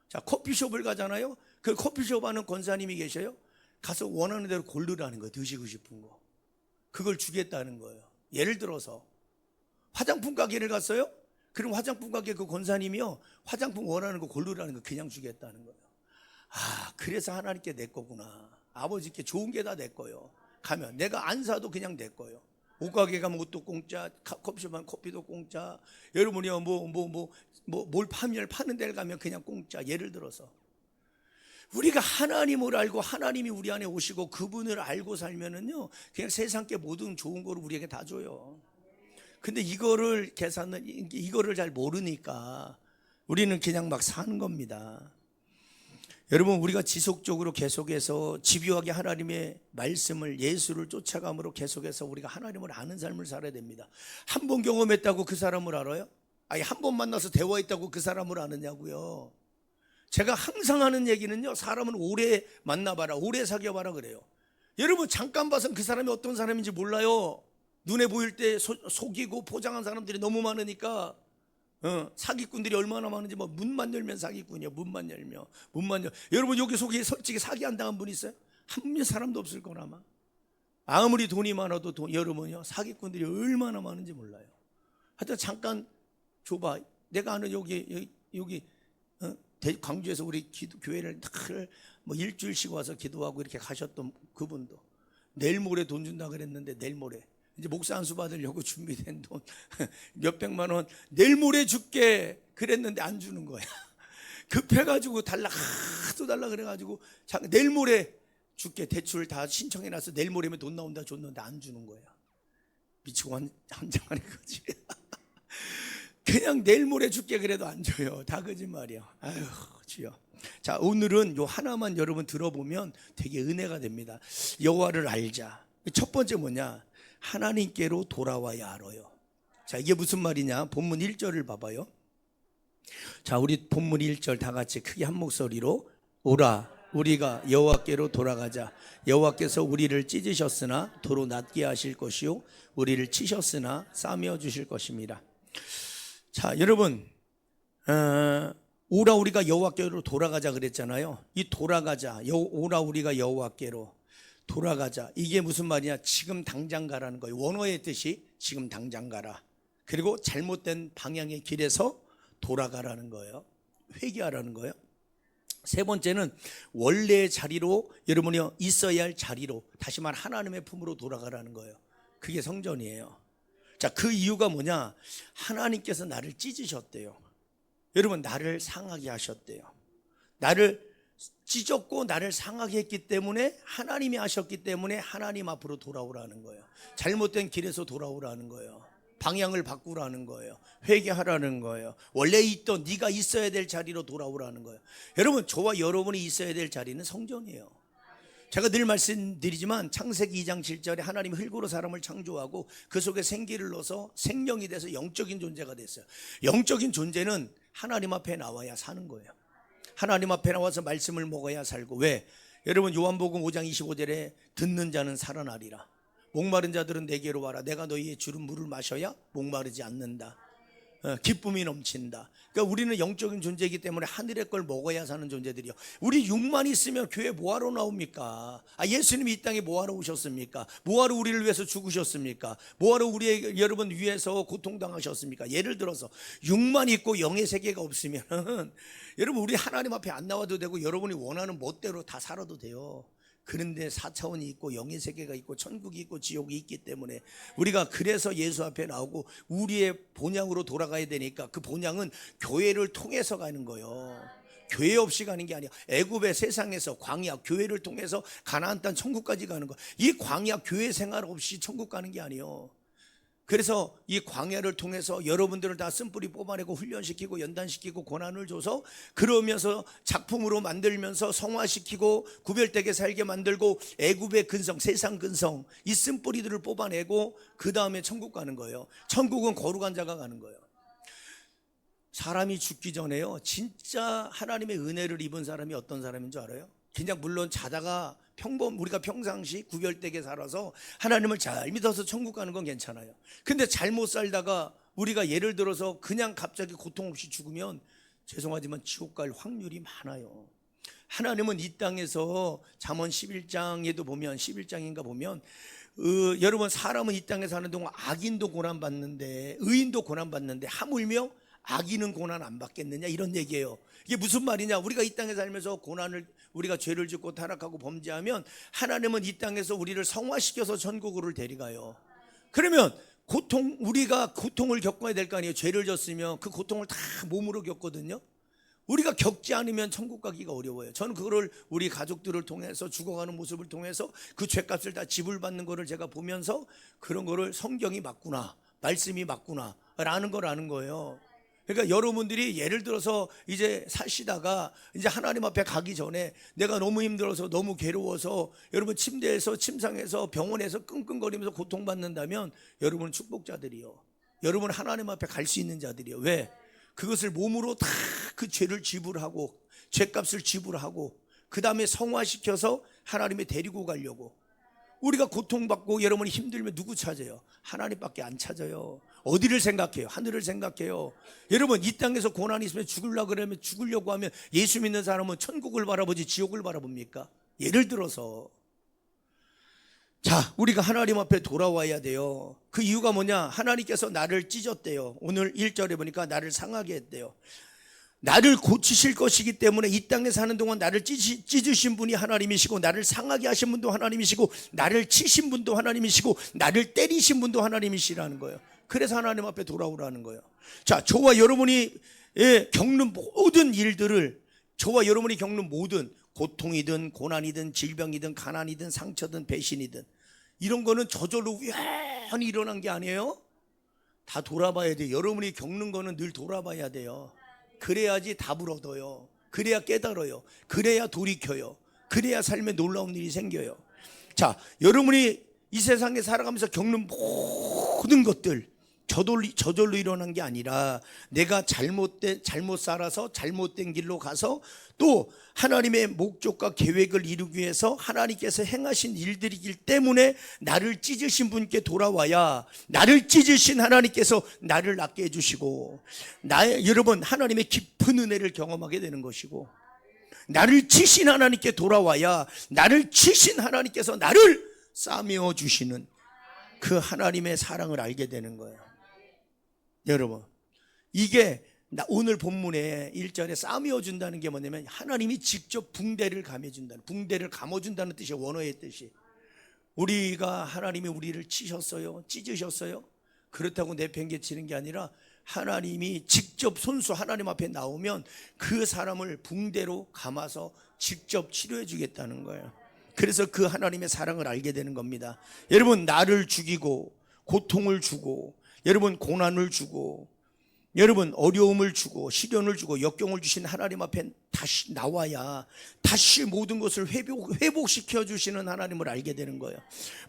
자, 커피숍을 가잖아요. 그 커피숍 하는 권사님이 계셔요. 가서 원하는 대로 고르라는 거예요. 드시고 싶은 거 그걸 주겠다는 거예요. 예를 들어서 화장품 가게를 갔어요. 그럼 화장품 가게 그 권사님이요, 화장품 원하는 거 고르라는 거 그냥 주겠다는 거예요. 아, 그래서 하나님께 내 거구나. 아버지께 좋은 게 다 내 거예요. 가면 내가 안 사도 그냥 내 거예요. 옷가게 가면 옷도 공짜, 커피숍 가면 커피도 공짜. 여러분이요 뭘 파는 데를 가면 그냥 공짜. 예를 들어서 우리가 하나님을 알고 하나님이 우리 안에 오시고 그분을 알고 살면은요 그냥 세상께 모든 좋은 거를 우리에게 다 줘요. 근데 이거를 잘 모르니까 우리는 그냥 막 사는 겁니다. 여러분, 우리가 지속적으로 계속해서 집요하게 하나님의 말씀을, 예수를 쫓아감으로 계속해서 우리가 하나님을 아는 삶을 살아야 됩니다. 한 번 경험했다고 그 사람을 알아요? 아니, 한 번 만나서 대화했다고 그 사람을 아느냐고요. 제가 항상 하는 얘기는요, 사람은 오래 만나봐라, 오래 사귀어봐라 그래요. 여러분, 잠깐 봐선 그 사람이 어떤 사람인지 몰라요. 눈에 보일 때 속이고 포장한 사람들이 너무 많으니까. 사기꾼들이 얼마나 많은지. 뭐 문만 열면 사기꾼이요. 문만 열면. 여러분, 여기 속에 솔직히 사기 안 당한 분 있어요? 한 사람도 없을 거라 아마. 아무리 돈이 많아도 여러분요 사기꾼들이 얼마나 많은지 몰라요. 하여튼 잠깐 줘봐. 내가 아는 여기 광주에서 우리 교회를 뭐 일주일 쉬고 와서 기도하고 이렇게 가셨던 그분도 내일 모레 돈 준다 그랬는데, 내일 모레 이제 목사 안수 받으려고 준비된 돈 몇백만 원 내일 모레 줄게 그랬는데 안 주는 거야. 급해가지고 하도 달라 그래가지고 내일 모레 줄게, 대출 다 신청해놔서 내일 모레면 돈 나온다 줬는데 안 주는 거야. 미치고 환장하는 거지. 그냥 내일 모레 줄게 그래도 안 줘요. 다 거짓말이야. 아휴 주여. 자, 오늘은 요 하나만 여러분 들어보면 되게 은혜가 됩니다. 여호와를 알자. 첫 번째 뭐냐? 하나님께로 돌아와야 알아요. 자, 이게 무슨 말이냐? 본문 1절을 봐봐요. 자, 우리 본문 1절 다 같이 크게 한 목소리로 오라 우리가 여호와께로 돌아가자. 여호와께서 우리를 찢으셨으나 도로 낫게 하실 것이요 우리를 치셨으나 싸매어 주실 것입니다. 자, 여러분 오라 우리가 여호와께로 돌아가자 그랬잖아요. 이 돌아가자, 오라 우리가 여호와께로 돌아가자, 이게 무슨 말이냐? 지금 당장 가라는 거예요. 원어의 뜻이 지금 당장 가라. 그리고 잘못된 방향의 길에서 돌아가라는 거예요. 회개하라는 거예요. 세 번째는 원래의 자리로, 여러분이 있어야 할 자리로, 다시 말 하나님의 품으로 돌아가라는 거예요. 그게 성전이에요. 자, 그 이유가 뭐냐? 하나님께서 나를 찢으셨대요. 여러분, 나를 상하게 하셨대요. 나를 찢었고 나를 상하게 했기 때문에, 하나님이 하셨기 때문에 하나님 앞으로 돌아오라는 거예요. 잘못된 길에서 돌아오라는 거예요. 방향을 바꾸라는 거예요. 회개하라는 거예요. 원래 있던 네가 있어야 될 자리로 돌아오라는 거예요. 여러분, 저와 여러분이 있어야 될 자리는 성전이에요. 제가 늘 말씀드리지만 창세기 2장 7절에 하나님이 흙으로 사람을 창조하고 그 속에 생기를 넣어서 생명이 돼서 영적인 존재가 됐어요. 영적인 존재는 하나님 앞에 나와야 사는 거예요. 하나님 앞에 나와서 말씀을 먹어야 살고. 왜? 여러분, 요한복음 5장 25절에 듣는 자는 살아나리라. 목마른 자들은 내게로 와라. 내가 너희의 주는 물을 마셔야 목마르지 않는다. 기쁨이 넘친다. 그러니까 우리는 영적인 존재이기 때문에 하늘의 걸 먹어야 사는 존재들이요. 우리 육만 있으면 교회 뭐하러 나옵니까? 예수님이 이 땅에 뭐하러 오셨습니까? 뭐하러 우리를 위해서 죽으셨습니까? 뭐하러 우리 여러분 위해서 고통당하셨습니까? 예를 들어서 육만 있고 영의 세계가 없으면 여러분, 우리 하나님 앞에 안 나와도 되고 여러분이 원하는 멋대로 다 살아도 돼요. 그런데 4차원이 있고 영의 세계가 있고 천국이 있고 지옥이 있기 때문에 우리가 그래서 예수 앞에 나오고 우리의 본향으로 돌아가야 되니까, 그 본향은 교회를 통해서 가는 거예요. 교회 없이 가는 게 아니야. 애굽의 세상에서 광야 교회를 통해서 가나안 땅 천국까지 가는 거. 이 광야 교회 생활 없이 천국 가는 게 아니에요. 그래서 이 광야를 통해서 여러분들을 다 쓴뿌리 뽑아내고 훈련시키고 연단시키고 고난을 줘서, 그러면서 작품으로 만들면서 성화시키고 구별되게 살게 만들고 애굽의 근성, 세상 근성, 이 쓴뿌리들을 뽑아내고 그 다음에 천국 가는 거예요. 천국은 거룩한 자가 가는 거예요. 사람이 죽기 전에요, 진짜 하나님의 은혜를 입은 사람이 어떤 사람인 줄 알아요? 그냥 물론 자다가 우리가 평상시 구별되게 살아서 하나님을 잘 믿어서 천국 가는 건 괜찮아요. 근데 잘못 살다가 우리가 예를 들어서 그냥 갑자기 고통 없이 죽으면 죄송하지만 지옥 갈 확률이 많아요. 하나님은 이 땅에서 잠언 11장에도 보면, 11장인가 보면 여러분, 사람은 이 땅에 사는 동안 악인도 고난받는데 의인도 고난받는데 하물며 악인은 고난 안 받겠느냐, 이런 얘기예요. 이게 무슨 말이냐? 우리가 이 땅에 살면서 우리가 죄를 짓고 타락하고 범죄하면 하나님은 이 땅에서 우리를 성화시켜서 천국으로 데려가요. 그러면 우리가 고통을 겪어야 될 거 아니에요. 죄를 졌으면 그 고통을 다 몸으로 겪거든요. 우리가 겪지 않으면 천국 가기가 어려워요. 저는 그거를 우리 가족들을 통해서, 죽어가는 모습을 통해서 그 죄값을 다 지불받는 거를 제가 보면서 그런 거를 성경이 맞구나, 말씀이 맞구나 라는 걸 아는 거예요. 그러니까 여러분들이 예를 들어서 이제 사시다가 이제 하나님 앞에 가기 전에 내가 너무 힘들어서 너무 괴로워서 여러분 침대에서, 침상에서, 병원에서 끙끙거리면서 고통받는다면 여러분은 축복자들이요. 여러분 하나님 앞에 갈 수 있는 자들이요. 왜? 그것을 몸으로 다 그 죄를 지불하고 죄값을 지불하고 그 다음에 성화시켜서 하나님이 데리고 가려고. 우리가 고통받고 여러분이 힘들면 누구 찾아요? 하나님밖에 안 찾아요. 어디를 생각해요? 하늘을 생각해요. 여러분, 이 땅에서 고난이 있으면 죽으려고 하면 예수 믿는 사람은 천국을 바라보지 지옥을 바라봅니까? 예를 들어서. 자, 우리가 하나님 앞에 돌아와야 돼요. 그 이유가 뭐냐? 하나님께서 나를 찢었대요. 오늘 1절에 보니까 나를 상하게 했대요. 나를 고치실 것이기 때문에 이 땅에 사는 동안 나를 찢으신 분이 하나님이시고, 나를 상하게 하신 분도 하나님이시고, 나를 치신 분도 하나님이시고, 나를 때리신 분도 하나님이시라는 거예요. 그래서 하나님 앞에 돌아오라는 거예요. 자, 저와 여러분이 겪는 모든 일들을, 저와 여러분이 겪는 모든 고통이든 고난이든 질병이든 가난이든 상처든 배신이든 이런 거는 저절로 우연히 일어난 게 아니에요. 다 돌아봐야 돼요. 여러분이 겪는 거는 늘 돌아봐야 돼요. 그래야지 답을 얻어요. 그래야 깨달아요. 그래야 돌이켜요. 그래야 삶에 놀라운 일이 생겨요. 자, 여러분이 이 세상에 살아가면서 겪는 모든 것들 저절로 일어난 게 아니라 내가 잘못 살아서 잘못된 길로 가서 또 하나님의 목적과 계획을 이루기 위해서 하나님께서 행하신 일들이기 때문에 나를 찢으신 분께 돌아와야 나를 찢으신 하나님께서 나를 낫게 해주시고 여러분 하나님의 깊은 은혜를 경험하게 되는 것이고 나를 치신 하나님께 돌아와야 나를 치신 하나님께서 나를 싸매어 주시는 그 하나님의 사랑을 알게 되는 거예요. 여러분, 이게 오늘 본문에 1절에 싸매어 준다는 게 뭐냐면 하나님이 직접 붕대를 감해준다는, 붕대를 감아준다는 뜻이에요. 원어의 뜻이. 우리가 하나님이 우리를 치셨어요? 찢으셨어요? 그렇다고 내팽개치는 게 아니라 하나님이 직접 손수 하나님 앞에 나오면 그 사람을 붕대로 감아서 직접 치료해 주겠다는 거예요. 그래서 그 하나님의 사랑을 알게 되는 겁니다. 여러분, 나를 죽이고 고통을 주고 여러분 고난을 주고 여러분 어려움을 주고 시련을 주고 역경을 주신 하나님 앞에 다시 나와야 다시 모든 것을 회복시켜 주시는 하나님을 알게 되는 거예요.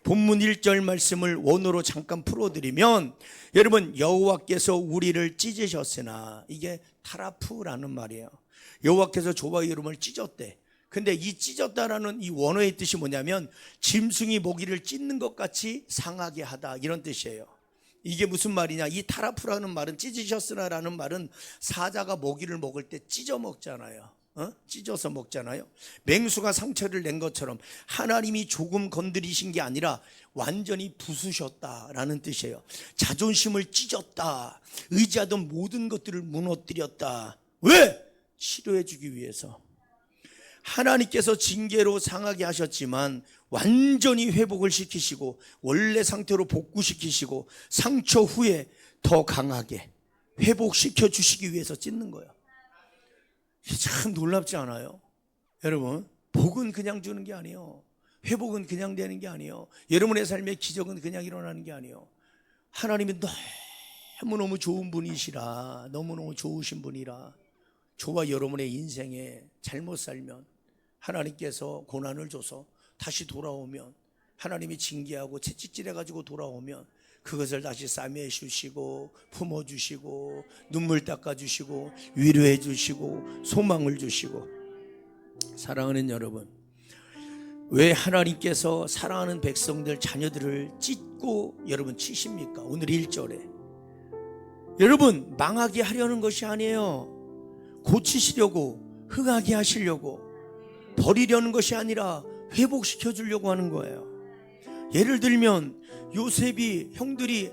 본문 1절 말씀을 원어로 잠깐 풀어드리면 여러분 여호와께서 우리를 찢으셨으나, 이게 타라프라는 말이에요. 여호와께서 저와 여러분을 찢었대. 근데 이 찢었다라는 이 원어의 뜻이 뭐냐면 짐승이 모기를 찢는 것 같이 상하게 하다, 이런 뜻이에요. 이게 무슨 말이냐, 이 타라프라는 말은, 찢으셨으나라는 말은 사자가 모기를 먹을 때 찢어 먹잖아요. 찢어서 먹잖아요. 맹수가 상처를 낸 것처럼 하나님이 조금 건드리신 게 아니라 완전히 부수셨다라는 뜻이에요. 자존심을 찢었다, 의지하던 모든 것들을 무너뜨렸다. 왜? 치료해 주기 위해서. 하나님께서 징계로 상하게 하셨지만 완전히 회복을 시키시고 원래 상태로 복구시키시고 상처 후에 더 강하게 회복시켜 주시기 위해서 찢는 거예요. 참 놀랍지 않아요? 여러분, 복은 그냥 주는 게 아니에요. 회복은 그냥 되는 게 아니에요. 여러분의 삶의 기적은 그냥 일어나는 게 아니에요. 하나님이 너무너무 좋은 분이시라, 너무너무 좋으신 분이라 저와 여러분의 인생에 잘못 살면 하나님께서 고난을 줘서 다시 돌아오면, 하나님이 징계하고 채찍질해가지고 돌아오면 그것을 다시 싸매 주시고 품어주시고 눈물 닦아주시고 위로해 주시고 소망을 주시고. 사랑하는 여러분, 왜 하나님께서 사랑하는 백성들 자녀들을 찢고 여러분 치십니까? 오늘 1절에 여러분 망하게 하려는 것이 아니에요. 고치시려고, 흥하게 하시려고, 버리려는 것이 아니라 회복시켜 주려고 하는 거예요. 예를 들면 요셉이 형들이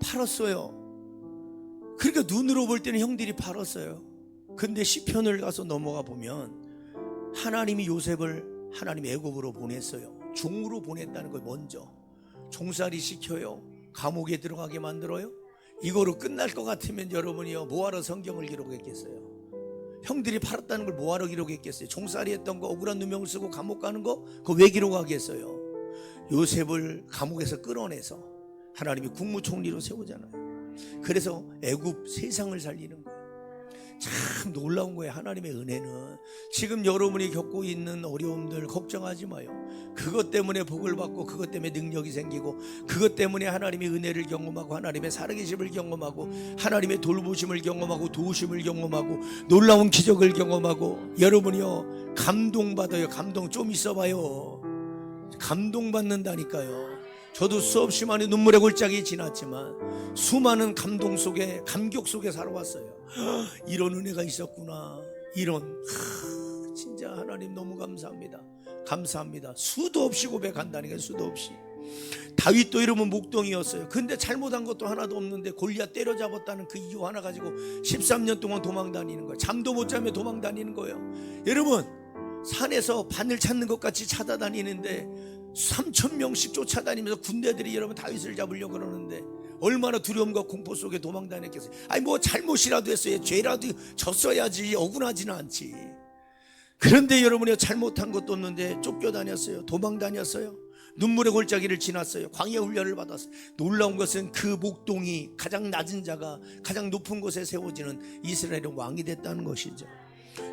팔았어요. 그러니까 눈으로 볼 때는 형들이 팔았어요. 근데 시편을 가서 넘어가 보면 하나님이 요셉을 하나님 애굽으로 보냈어요. 종으로 보냈다는 걸 먼저 종살이 시켜요. 감옥에 들어가게 만들어요. 이거로 끝날 것 같으면 여러분이요 뭐하러 성경을 기록했겠어요? 형들이 팔았다는 걸 뭐하러 기록했겠어요? 종살이 했던 거, 억울한 누명을 쓰고 감옥 가는 거, 그거 왜 기록하겠어요? 요셉을 감옥에서 끌어내서 하나님이 국무총리로 세우잖아요. 그래서 애굽 세상을 살리는 거예요. 참 놀라운 거예요. 하나님의 은혜는. 지금 여러분이 겪고 있는 어려움들 걱정하지 마요. 그것 때문에 복을 받고 그것 때문에 능력이 생기고 그것 때문에 하나님의 은혜를 경험하고 하나님의 살아계심을 경험하고 하나님의 돌보심을 경험하고 도우심을 경험하고 놀라운 기적을 경험하고 여러분이요 감동받아요. 감동 좀 있어봐요. 감동받는다니까요. 저도 수없이 많은 눈물의 골짜기 지났지만 수많은 감동 속에, 감격 속에 살아왔어요. 이런 은혜가 있었구나. 이런 진짜 하나님 너무 감사합니다. 감사합니다. 수도 없이 고백한다는 게, 수도 없이. 다윗도 이름은 목동이었어요. 근데 잘못한 것도 하나도 없는데 골리앗 때려잡았다는 그 이유 하나 가지고 13년 동안 도망 다니는 거예요. 잠도 못 자며 도망 다니는 거예요. 여러분, 산에서 바늘 찾는 것 같이 찾아다니는데 3,000명씩 쫓아다니면서 군대들이 여러분 다윗을 잡으려고 그러는데 얼마나 두려움과 공포 속에 도망 다녔겠어요. 아니 뭐 잘못이라도 했어요. 죄라도 졌어야지. 억울하지는 않지. 그런데 여러분이 잘못한 것도 없는데 쫓겨다녔어요. 도망 다녔어요. 눈물의 골짜기를 지났어요. 광야 훈련을 받았어요. 놀라운 것은 그 목동이 가장 낮은 자가 가장 높은 곳에 세워지는 이스라엘의 왕이 됐다는 것이죠.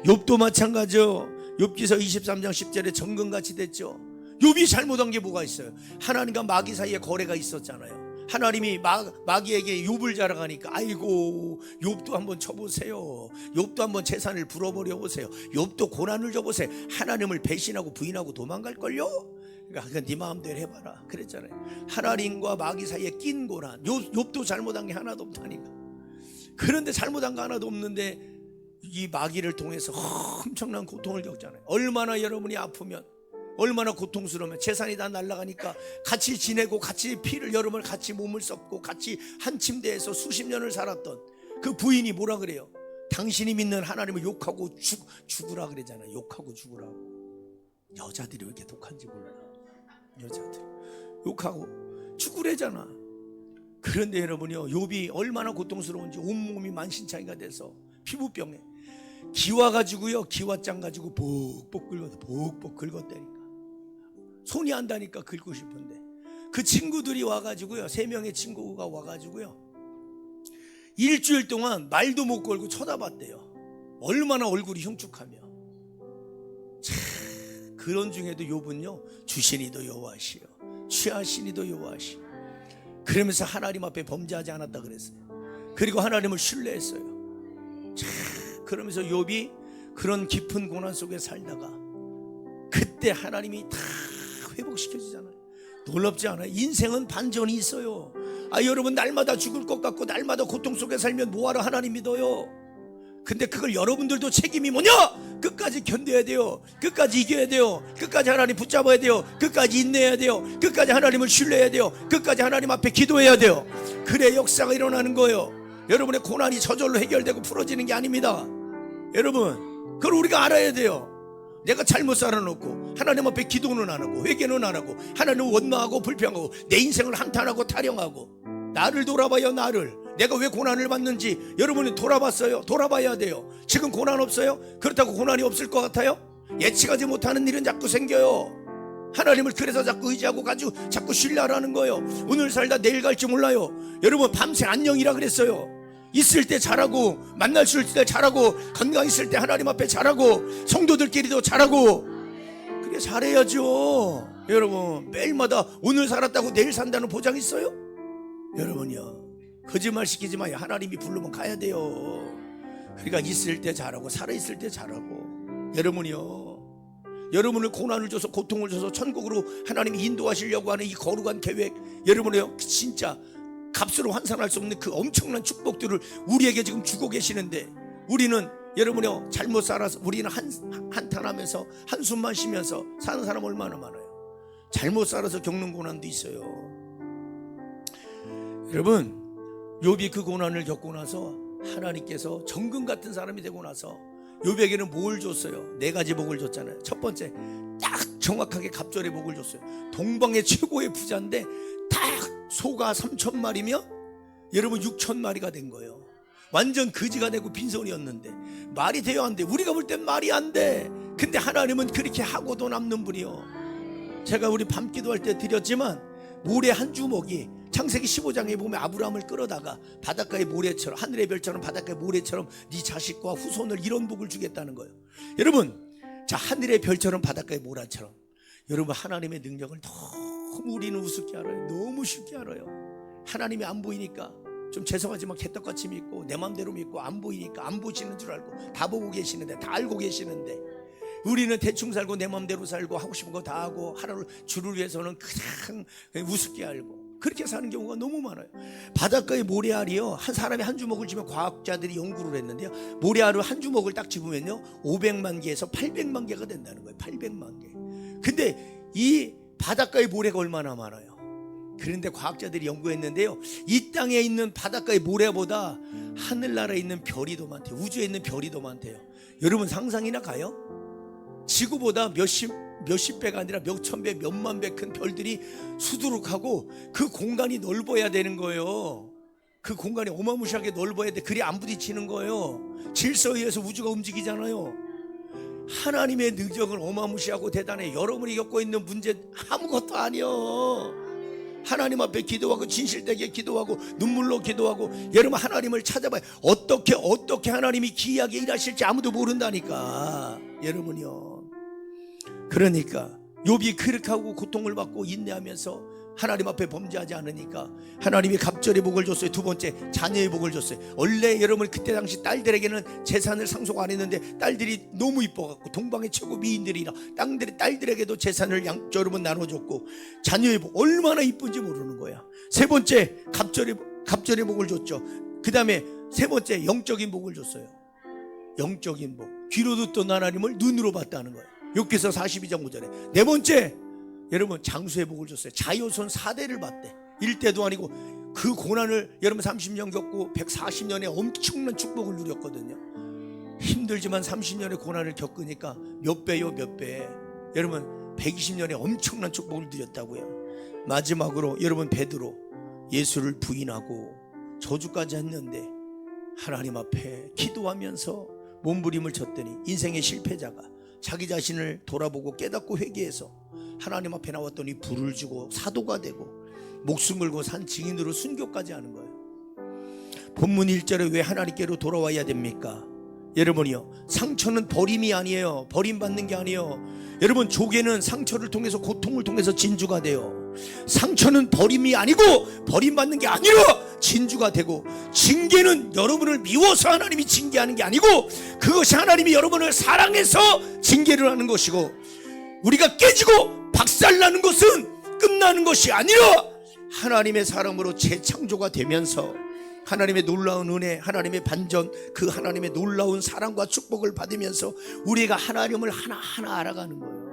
욥도 마찬가지요. 욥기서 23장 10절에 정금같이 됐죠. 욥이 잘못한 게 뭐가 있어요? 하나님과 마귀 사이에 거래가 있었잖아요. 하나님이 마귀에게 욥을 자랑하니까 아이고 욥도 한번 쳐보세요. 욥도 한번 재산을 불어버려 보세요. 욥도 고난을 줘보세요. 하나님을 배신하고 부인하고 도망갈걸요? 그러니까 네 마음대로 해봐라 그랬잖아요. 하나님과 마귀 사이에 낀 고난. 욥도 잘못한 게 하나도 없다니까. 그런데 잘못한 거 하나도 없는데 이 마귀를 통해서 엄청난 고통을 겪잖아요. 얼마나 여러분이 아프면, 얼마나 고통스러우면, 재산이 다 날아가니까 같이 지내고 같이 피를 여름을 같이 몸을 썩고 같이 한 침대에서 수십 년을 살았던 그 부인이 뭐라 그래요? 당신이 믿는 하나님을 욕하고 죽으라 그러잖아요. 욕하고 죽으라고. 여자들이 왜 이렇게 독한지 몰라요. 여자들 욕하고 죽으래잖아. 그런데 여러분이요, 욥이 얼마나 고통스러운지 온몸이 만신창이가 돼서 피부병에 기와 가지고요, 기와장 가지고 복복 긁었다니까. 손이 안 닿으니까 긁고 싶은데 그 친구들이 와가지고요, 3명의 친구가 와가지고요 일주일 동안 말도 못 걸고 쳐다봤대요. 얼마나 얼굴이 흉측하며. 참, 그런 중에도 욥은요, 주시니도 여호와시요 취하시니도 여호와시요 그러면서 하나님 앞에 범죄하지 않았다 그랬어요. 그리고 하나님을 신뢰했어요. 참, 그러면서 욥이 그런 깊은 고난 속에 살다가 그때 하나님이 다 회복시켜주잖아요. 놀랍지 않아요? 인생은 반전이 있어요. 여러분 날마다 죽을 것 같고 날마다 고통 속에 살면 뭐하러 하나님 믿어요? 근데 그걸 여러분들도 책임이 뭐냐? 끝까지 견뎌야 돼요. 끝까지 이겨야 돼요. 끝까지 하나님 붙잡아야 돼요. 끝까지 인내해야 돼요. 끝까지 하나님을 신뢰해야 돼요. 끝까지 하나님 앞에 기도해야 돼요. 그래 역사가 일어나는 거예요. 여러분의 고난이 저절로 해결되고 풀어지는 게 아닙니다. 여러분 그걸 우리가 알아야 돼요. 내가 잘못 살아놓고 하나님 앞에 기도는 안 하고 회개는 안 하고 하나님을 원망하고 불평하고 내 인생을 한탄하고 타령하고 나를 돌아봐요. 나를 내가 왜 고난을 받는지 여러분이 돌아봤어요? 돌아봐야 돼요. 지금 고난 없어요? 그렇다고 고난이 없을 것 같아요? 예측하지 못하는 일은 자꾸 생겨요. 하나님을 그래서 자꾸 의지하고 가지고 자꾸 신뢰하라는 거예요. 오늘 살다 내일 갈지 몰라요. 여러분 밤새 안녕이라 그랬어요. 있을 때 잘하고 만날 수 있을 때 잘하고 건강 있을 때 하나님 앞에 잘하고 성도들끼리도 잘하고 그게 잘해야죠. 여러분 매일마다 오늘 살았다고 내일 산다는 보장 있어요? 여러분이요 거짓말 시키지 마요. 하나님이 부르면 가야 돼요. 그러니까 있을 때 잘하고 살아있을 때 잘하고 여러분이요 여러분을 고난을 줘서 고통을 줘서 천국으로 하나님이 인도하시려고 하는 이 거룩한 계획 여러분이요 진짜 값으로 환산할 수 없는 그 엄청난 축복들을 우리에게 지금 주고 계시는데 우리는 여러분이요 잘못 살아서 우리는 한탄하면서 한숨만 쉬면서 사는 사람 얼마나 많아요. 잘못 살아서 겪는 고난도 있어요. 여러분 욥이 그 고난을 겪고 나서 하나님께서 정금 같은 사람이 되고 나서 욥에게는 뭘 줬어요? 4가지 복을 줬잖아요. 첫 번째 딱 정확하게 갑절의 복을 줬어요. 동방의 최고의 부자인데 딱 소가 3,000마리며 여러분 6,000마리가 된 거예요. 완전 거지가 되고 빈손이었는데 말이 돼요 안 돼? 우리가 볼 땐 말이 안 돼. 근데 하나님은 그렇게 하고도 남는 분이요. 제가 우리 밤기도할 때 드렸지만 모래 한 주먹이 창세기 15장에 보면 아브라함을 끌어다가 바닷가의 모래처럼 하늘의 별처럼 바닷가의 모래처럼 네 자식과 후손을 이런 복을 주겠다는 거예요. 여러분 자 하늘의 별처럼 바닷가의 모래처럼 여러분 하나님의 능력을 너무 우리는 우습게 알아요. 너무 쉽게 알아요. 하나님이 안 보이니까 좀 죄송하지만 개떡같이 믿고 내 맘대로 믿고 안 보이니까 안 보시는 줄 알고 다 보고 계시는데 다 알고 계시는데 우리는 대충 살고 내 맘대로 살고 하고 싶은 거 다 하고 하루를 주를 위해서는 그냥 우습게 알고 그렇게 사는 경우가 너무 많아요. 바닷가의 모래알이요 한 사람이 한 주먹을 쥐면 과학자들이 연구를 했는데요 모래알을 한 주먹을 딱 집으면요 500만 개에서 800만 개가 된다는 거예요. 800만 개. 근데 이 바닷가의 모래가 얼마나 많아요. 그런데 과학자들이 연구했는데요 이 땅에 있는 바닷가의 모래보다 하늘나라에 있는 별이 더 많대요. 우주에 있는 별이 더 많대요. 여러분 상상이나 가요? 지구보다 몇십 배가 아니라 몇천 배 몇만 배 큰 별들이 수두룩하고 그 공간이 넓어야 되는 거예요. 그 공간이 어마무시하게 넓어야 돼. 그리 안 부딪히는 거예요. 질서에 의해서 우주가 움직이잖아요. 하나님의 능력은 어마무시하고 대단해. 여러분이 겪고 있는 문제 아무것도 아니요. 하나님 앞에 기도하고 진실되게 기도하고 눈물로 기도하고 여러분 하나님을 찾아봐요. 어떻게 하나님이 기이하게 일하실지 아무도 모른다니까 여러분이요. 그러니까 욥이 그렇게 하고 고통을 받고 인내하면서 하나님 앞에 범죄하지 않으니까 하나님이 갑절의 복을 줬어요. 두 번째 자녀의 복을 줬어요. 원래 여러분 그때 당시 딸들에게는 재산을 상속 안 했는데 딸들이 너무 이뻐갖고 동방의 최고 미인들이라 딸들에게도 재산을 여러분 나눠줬고 자녀의 복 얼마나 이쁜지 모르는 거야. 세 번째 갑절의 복을 줬죠. 그 다음에 세 번째 영적인 복을 줬어요. 영적인 복, 귀로 듣던 하나님을 눈으로 봤다는 거예요. 욥기서 42장 5절에. 네 번째 여러분 장수의 복을 줬어요. 자효손 4대를 봤대. 1대도 아니고 그 고난을 여러분 30년 겪고 140년의 엄청난 축복을 누렸거든요. 힘들지만 30년의 고난을 겪으니까 몇 배요 몇 배. 여러분 120년의 엄청난 축복을 누렸다고요. 마지막으로 여러분 베드로 예수를 부인하고 저주까지 했는데 하나님 앞에 기도하면서 몸부림을 쳤더니 인생의 실패자가 자기 자신을 돌아보고 깨닫고 회개해서 하나님 앞에 나왔더니 불을 주고 사도가 되고 목숨 걸고 산 증인으로 순교까지 하는 거예요. 본문 1절에 왜 하나님께로 돌아와야 됩니까? 여러분이요, 상처는 버림이 아니에요. 버림받는 게 아니에요. 여러분 조개는 상처를 통해서 고통을 통해서 진주가 돼요. 상처는 버림이 아니고 버림받는 게 아니라 진주가 되고, 징계는 여러분을 미워서 하나님이 징계하는 게 아니고 그것이 하나님이 여러분을 사랑해서 징계를 하는 것이고, 우리가 깨지고 박살나는 것은 끝나는 것이 아니라 하나님의 사람으로 재창조가 되면서 하나님의 놀라운 은혜, 하나님의 반전, 그 하나님의 놀라운 사랑과 축복을 받으면서 우리가 하나님을 하나하나 알아가는 거예요.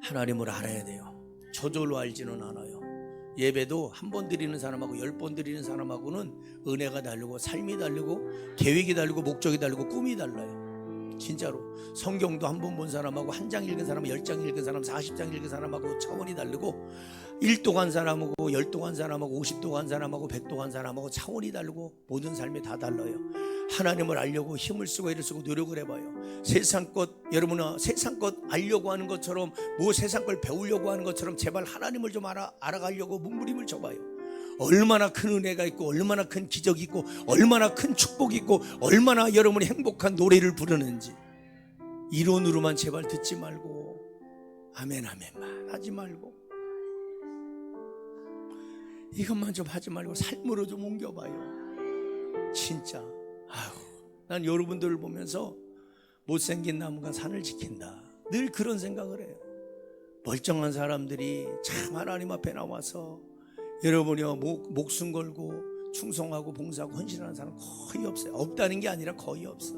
하나님을 알아야 돼요. 저절로 알지는 않아요. 예배도 한 번 드리는 사람하고 10번 드리는 사람하고는 은혜가 다르고 삶이 다르고 계획이 다르고 목적이 다르고 꿈이 달라요. 진짜로 성경도 한 번 본 사람하고 한 장 읽은 사람, 10장 읽은 사람, 40장 읽은 사람하고 차원이 다르고 1도 간 사람하고 10도 간 사람하고 50도 간 사람하고 100도 간 사람하고 차원이 다르고 모든 삶이 다 달라요. 하나님을 알려고 힘을 쓰고 애를 쓰고 노력을 해봐요. 세상 것, 여러분아, 세상 것 알려고 하는 것처럼, 뭐 세상 걸 배우려고 하는 것처럼 제발 하나님을 좀 알아가려고 몸부림을 쳐봐요. 얼마나 큰 은혜가 있고 얼마나 큰 기적이 있고 얼마나 큰 축복이 있고 얼마나 여러분이 행복한 노래를 부르는지. 이론으로만 제발 듣지 말고 아멘 아멘만 하지 말고 이것만 좀 하지 말고 삶으로 좀 옮겨봐요. 진짜 난 여러분들을 보면서 못생긴 나무가 산을 지킨다, 늘 그런 생각을 해요. 멀쩡한 사람들이 참 하나님 앞에 나와서 여러분이요 목숨 걸고 충성하고 봉사하고 헌신하는 사람 거의 없어요. 없다는 게 아니라 거의 없어.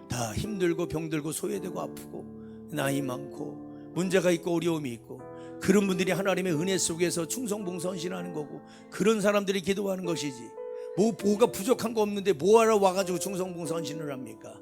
다 힘들고 병들고 소외되고 아프고 나이 많고 문제가 있고 어려움이 있고, 그런 분들이 하나님의 은혜 속에서 충성 봉사 헌신하는 거고, 그런 사람들이 기도하는 것이지 뭐가 부족한 거 없는데 뭐하러 와가지고 충성 봉사 헌신을 합니까?